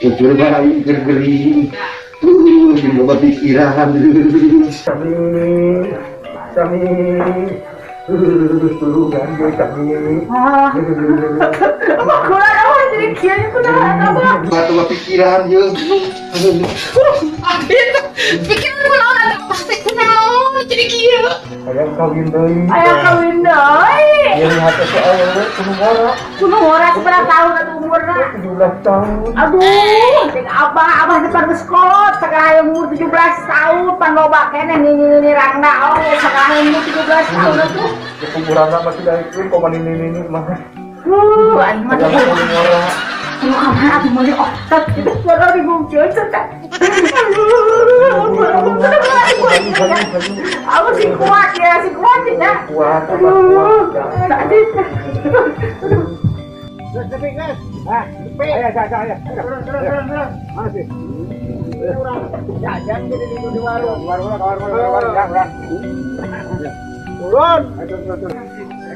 Jujur banget geri, juga pikiran. Sami, tulugan gue Sami. Apa kurang apa jadi kian itu apa? Batu pikiran yo. Pikiran gue lawan ada pasti kenal jadi kian. Ayam kawin deui. Ayah kawin deui. Yang hati soalnya Kuno ora seberapa tahun atuh umurna? 17 tahun. Aduh, cek abah depan sekolah sekarang umur 17 tahun pan loba keneh ini rangna oh sekarang umur 17 tahun atuh. Ya kuburanna masih dari itu kok ini mah. Aing mah lu kamar atuh mah otak itu suara digungkeun cenah. Aku sih kuat ya Kuat. Tadi Turun. Mana sih? Jajan jadi di warung. Turun.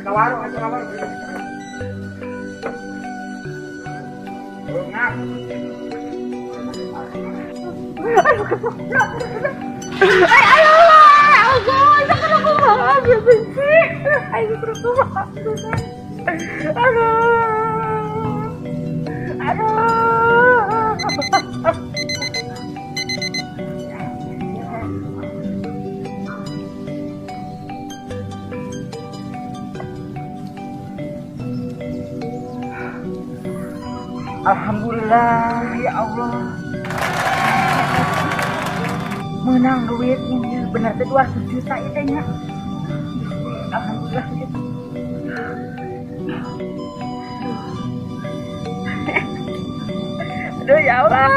Ke warung. Alhamdulillah ya Allah. Menang duit ini benar teh 200 juta itu nya. Alhamdulillah. Aduh ya Allah.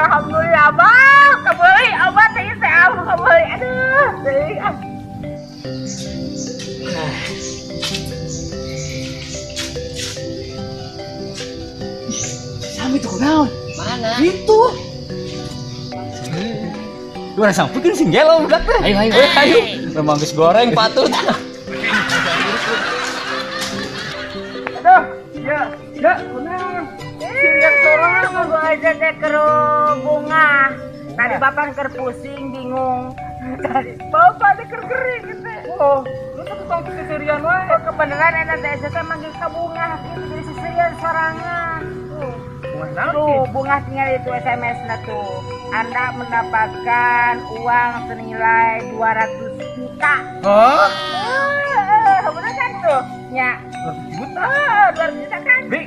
Alhamdulillah Abah. Kabeli Abah teh kabeli. Aduh. Sami tuh naon? Mana? Itu. Lu rasa bikin singgelo budak teh. Ayo. Memang geus goreng patut. Aduh, ya, benar. Sirian sorangan gua aja teh ke bunga. Tadi bapak ker pusing, bingung. Tadi bapak teh ker gering gitu. Oh, lu tuh tukang sisirian wae. Oh, kebenaran enak teh saya manggil ke bunga gitu jadi sisirian sorangan. Tuh, bunga tinggal itu SMS-nya tuh. Anda mendapatkan uang senilai 200 juta. Oh? Bener kan tuh? Ya. 200 juta. 200 juta kan? Bi.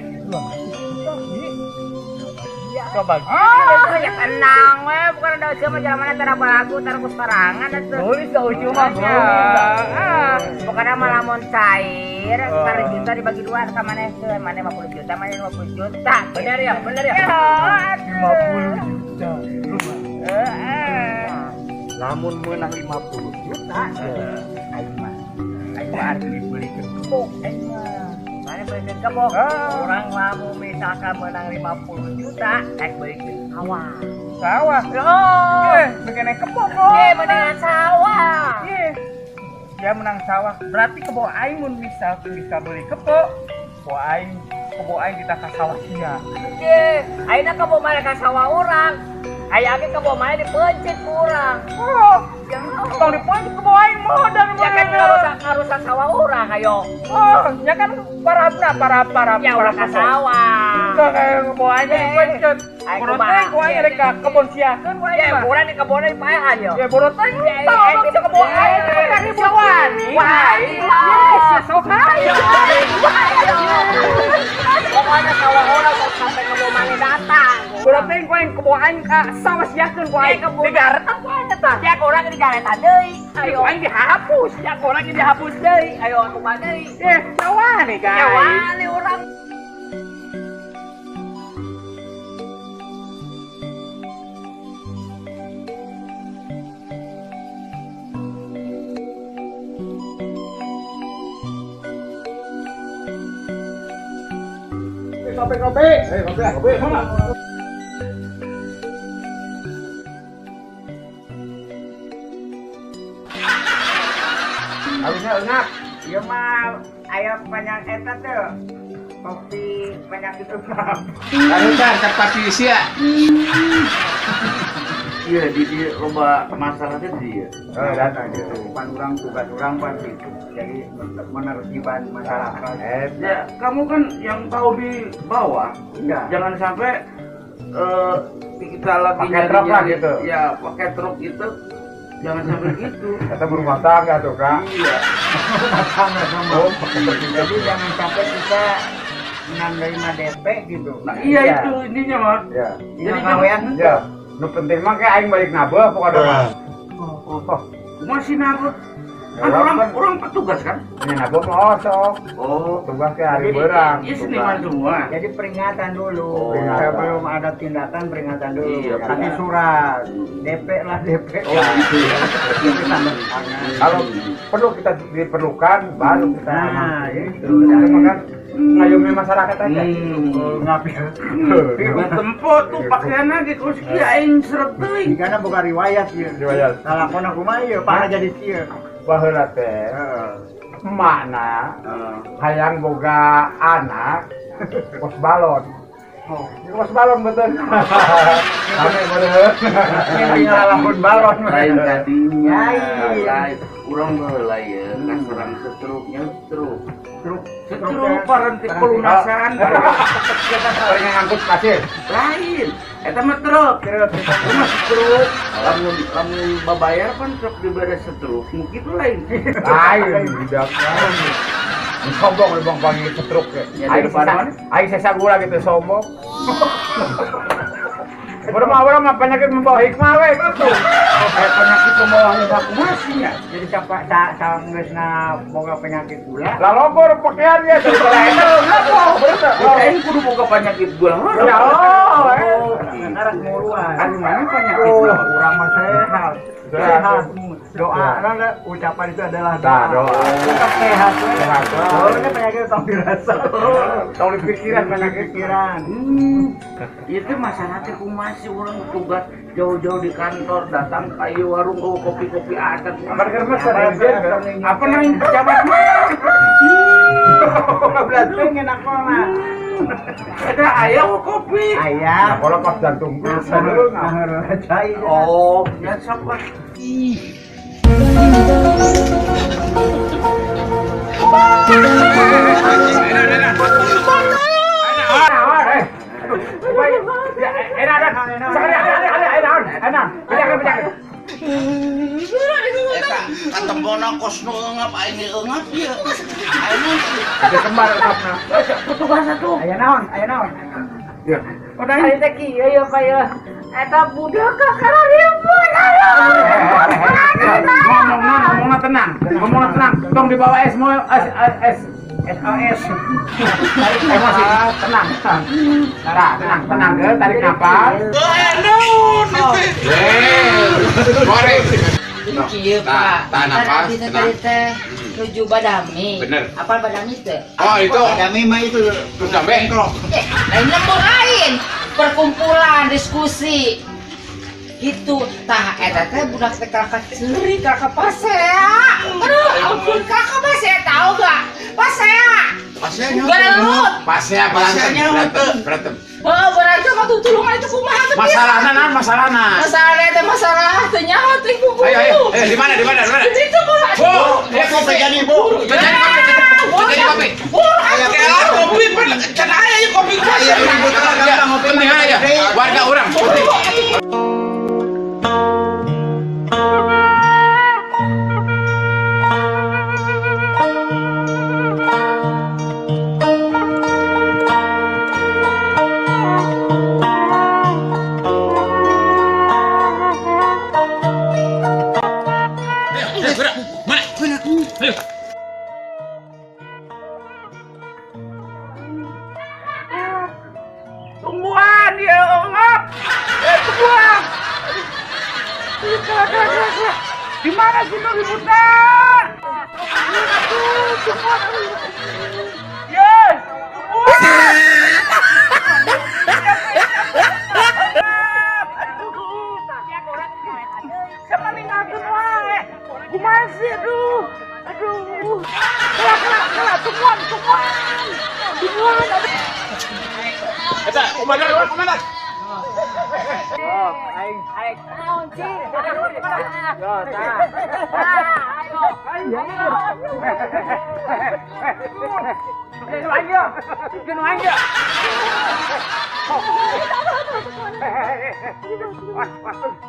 Coba bagi. Oh, ya tenang we, bukan ada usia mah jalan mana tara balagu, tara kusarangan atuh. Nulis da ucu mah. Bukan mah lamun cair, 1 juta dibagi 2 ka maneh teh, maneh 50 juta, maneh 50 juta. Bener ya. 50 juta. Lamun menang 50 juta, aing mah arti dibelikeun kebok aing mah. Maneh beukeun kebok. Orang lamun misalkan menang 50 juta, aing beukeun sawah. Sawah. Oh, Bikin kebok. mendingan sawah. Dia menang sawah. Berarti kebo aing mun bisa beli kebo. Kebo aing kita ka sawah sia. Ayeuna kebok maneh ka sawah urang. Aya ge kebok maneh dipencet ku urang. Oh, tong dipoin kebo aing mah dan Ya kan ngarusak sawah urang ayo. Oh, ya kan parah. Ya urang ka sawah. Enggak kayak kebo aing dipencet. Aing Boros kumaha? teh ku aing rek ka kebon siakeun ku aing Ya mah. urang di kebonna dipaehan yo. Ya boros teh Ya, tahu ya, dong si kebo ya, aing ya, kan ya, ribuan. Wah, Sok aja. pokoknya sawah urang sampai kebon maneh datang. Boros teh ku aing kebo aing ka sawah siakeun ku aing. Digaret ku aing eta. Siak urang digaretan deui. Ayo aing dihapus, ya orang yang dihapus deui. Ayo kumaha deui? Sawah nih guys. Ya wali urang kopi. Kopi. Mana? Harusnya enak. Ya mah aya banyak eta tuh. Kopi penyakit enak. Harusnya cepat diisi ya. Iya di loba masalah teh dia. Datang gitu. Pan orang tugas orang pan gitu. Jadi menertiban masyarakat. Ya kamu kan yang tahu di bawah. Iya. Jangan sampai kita lagi Pakai truk lah gitu. Ya pakai truk itu jangan sampai gitu. Kata berumah tangga tuh kak. Iya. Jadi jangan sampai kita menerima DP gitu. Nah iya itu intinya mas. Ya. Jadi kawean Ya. Nu penting mah kayak aing balik nabeh pokoknya doang. Masih nabut. Ya, Kan kan. orang petugas kan? Ini nabeh mah osok. Oh. Tugas ke hari Jadi, berang. Iya seniman semua. Jadi peringatan dulu. Oh, peringatan. Sebelum ada tindakan peringatan dulu. Iya, Kasih benar. surat. DP lah DP. Oh gitu ya. Itu tanda tangan. Kalau perlu kita diperlukan baru kita Nah, mampu. itu. Itu kan ngayomi masyarakat aja. Ngapir. Nah, tempo tuh pakaiannya di kursi aing seret teuing. Karena bukan riwayat ya. Riwayat. Salah kona kumaha ieu, paha jadi kieu. Baheula teh emakna hayang boga anak kos balon. Oh, Kos balon betul. Ame bener. yang tinggal lamun balon. Lain tadinya, Lain. lain. Urang baheula ya, kan serang setruknya setruk. Truk Setruk parenti pelunasan. Paling ngangkut pasir. Lain. Eta mah truk. Rumah setruk. Lamun babayar kan truk dibere setruk. Mungkin itu lain. Lain tidak. Sombong lu bang panggil setruk ya. Ya, di depan mana? Aing sesa gula gitu sombong. Orang mah penyakit membawa hikmah we gitu. Penyakit pembawa hikmah masih ya. Jadi siapa geusna boga penyakit gula. Lah logor pakaian ya tuh lain lapo bener. Aing kudu boga penyakit gula. Ya oh. Ngarak muruan. Anu mana penyakit Oh, gula? urang mah sehat. Sehat. Doa ada ucapan itu adalah Nah, doa. Tetap sehat. Sehat. Oh, ini penyakit tak dirasa. Tahu di pikiran penyakit Pikiran. Itu masalahnya masih orang tugas jauh-jauh di kantor datang kayu warung kopi-kopi adat. Akan kermes ada Apa namanya pejabat mah? Berarti enak banget. Ada ayam kopi. Ayam. kalau pas jantung gue Cair. Oh, ya sabar. Kata bona kos nu ngap aing ngap ya. Ada kembar kapna. Petugas atuh. Aya naon? Aya naon? Ya. Udah ini teh kieu ya Pak ya. Eta budak ka kararieupeun Ngomongnya tenang. Ngomongnya tenang. Tong dibawa SOS. Emosi. Tenang. Tenang ke tarik nafas. Goreng. Kieu Pak. tahan nafas, Tadi tenang. teh nuju Badami. Bener. Apa Badami teh? Oh itu Badami mah itu terus sampai Lain lembur lain. Perkumpulan diskusi. Gitu. Tah eta teh budak teh kakak ceuri, kakak pasea. Aduh, ampun kakak pasea tahu gak? Pasea. Berelut. pasnya berantem. Oh, berantem atuh tulungan itu kumaha teh? Masalahnya Masalah teh masalah teh nyaho teh kubu. Ayo di mana? Di situ Pak. Bu, ya kopi jadi bu. Terjadi kopi. Ayo Kopi can aya ya kopi. Penting aja. Warga orang. Tungguan dia ngap. Tungguan. Di mana sih lu ributnya? Yes. Tungguan. kemana? Oh, aing. Naon sih? Yo, tah. Ayo. Ayo. Bikin aja.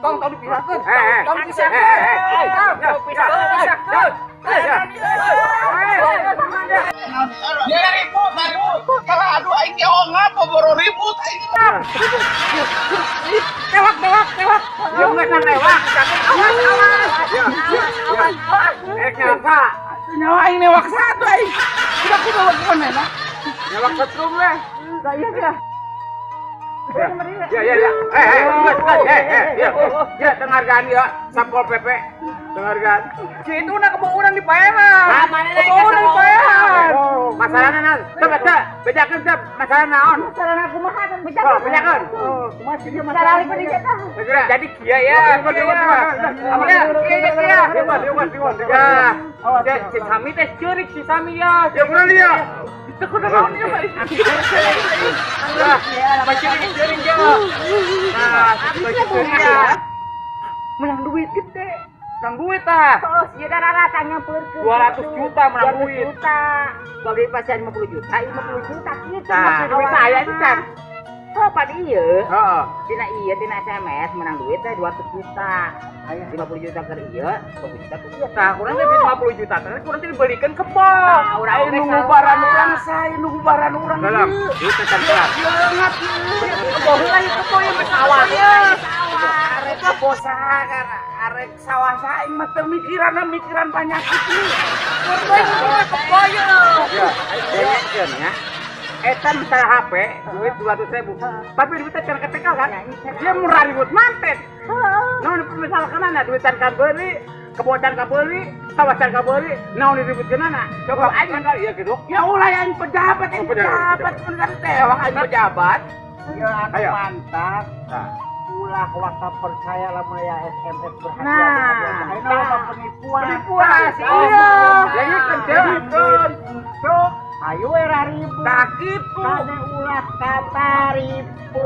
Tong dipisahkeun. Tong dipisahkeun. Ya ribut, ribut. Kalau aduh aing ge ngapa boro ribut aing. Tewak. Yo nggak sang lewat. Awas. Kenapa? Nyawa aing newak satu aing. Udah ku bawa kemana na? Newak setrum lah. Saya kira. Ya. Ya, dengarkan ya, Satpol PP. Dengarkan. Si itu na kebauran di paehan. Mana lagi Kebauran di paehan. Masalahnya naon? Coba bedakan cep masalah naon. Saran aku mah kan Oh, bedakan. Salah ali pendidikan. Jadi kia ya. Ya, si Sami teh ceurik si Sami ya. Ya bener ya. Itu kudu naon ya, Pak. Macam ini ceurik ya. Nah, ceurik ya. Menang duit gede. Kang duit tah. Terus ya darah tanya perke. 200 juta menang duit. Kalau di pasien 50 juta, 50 juta gitu. Nah, duit saya itu kan. Oh, pada iya. Heeh. Tina SMS menang duit teh 200 juta. 50 juta ke iya, 20 juta ke iya. Nah, kurang lebih 50 juta. Kan kurang dibelikan kebon. Urang Nunggu baran orang saya, nunggu baran orang. Dalam, itu kan kelar. Kebauran lagi kebo yang bersawah. Arek bosan kan arek sawah saing mah teu mikiran banyak itu. Kepoyo. Ya, dengekeun ya. Eta masalah HP, duit 200.000. Tapi duitnya can ketekal kan? Dia murah ribut mantet. Naon misalkan duitan ka beuli, kebocan ka beuli, sawasan ka beuli, naon diributkeun na? Coba aing mah ieu gitu. Ya ulah yang pejabat bener teh wah aing pejabat. Ya Ayo. mantap. Nah, Ulah waktu percaya lamun ya SMS berhadiah. Nah. Ayeuna loba penipuan. Penipuan, iya. jadi kejeun. Ayo era ribu. Tak gitu. Kade ulah kata ribu.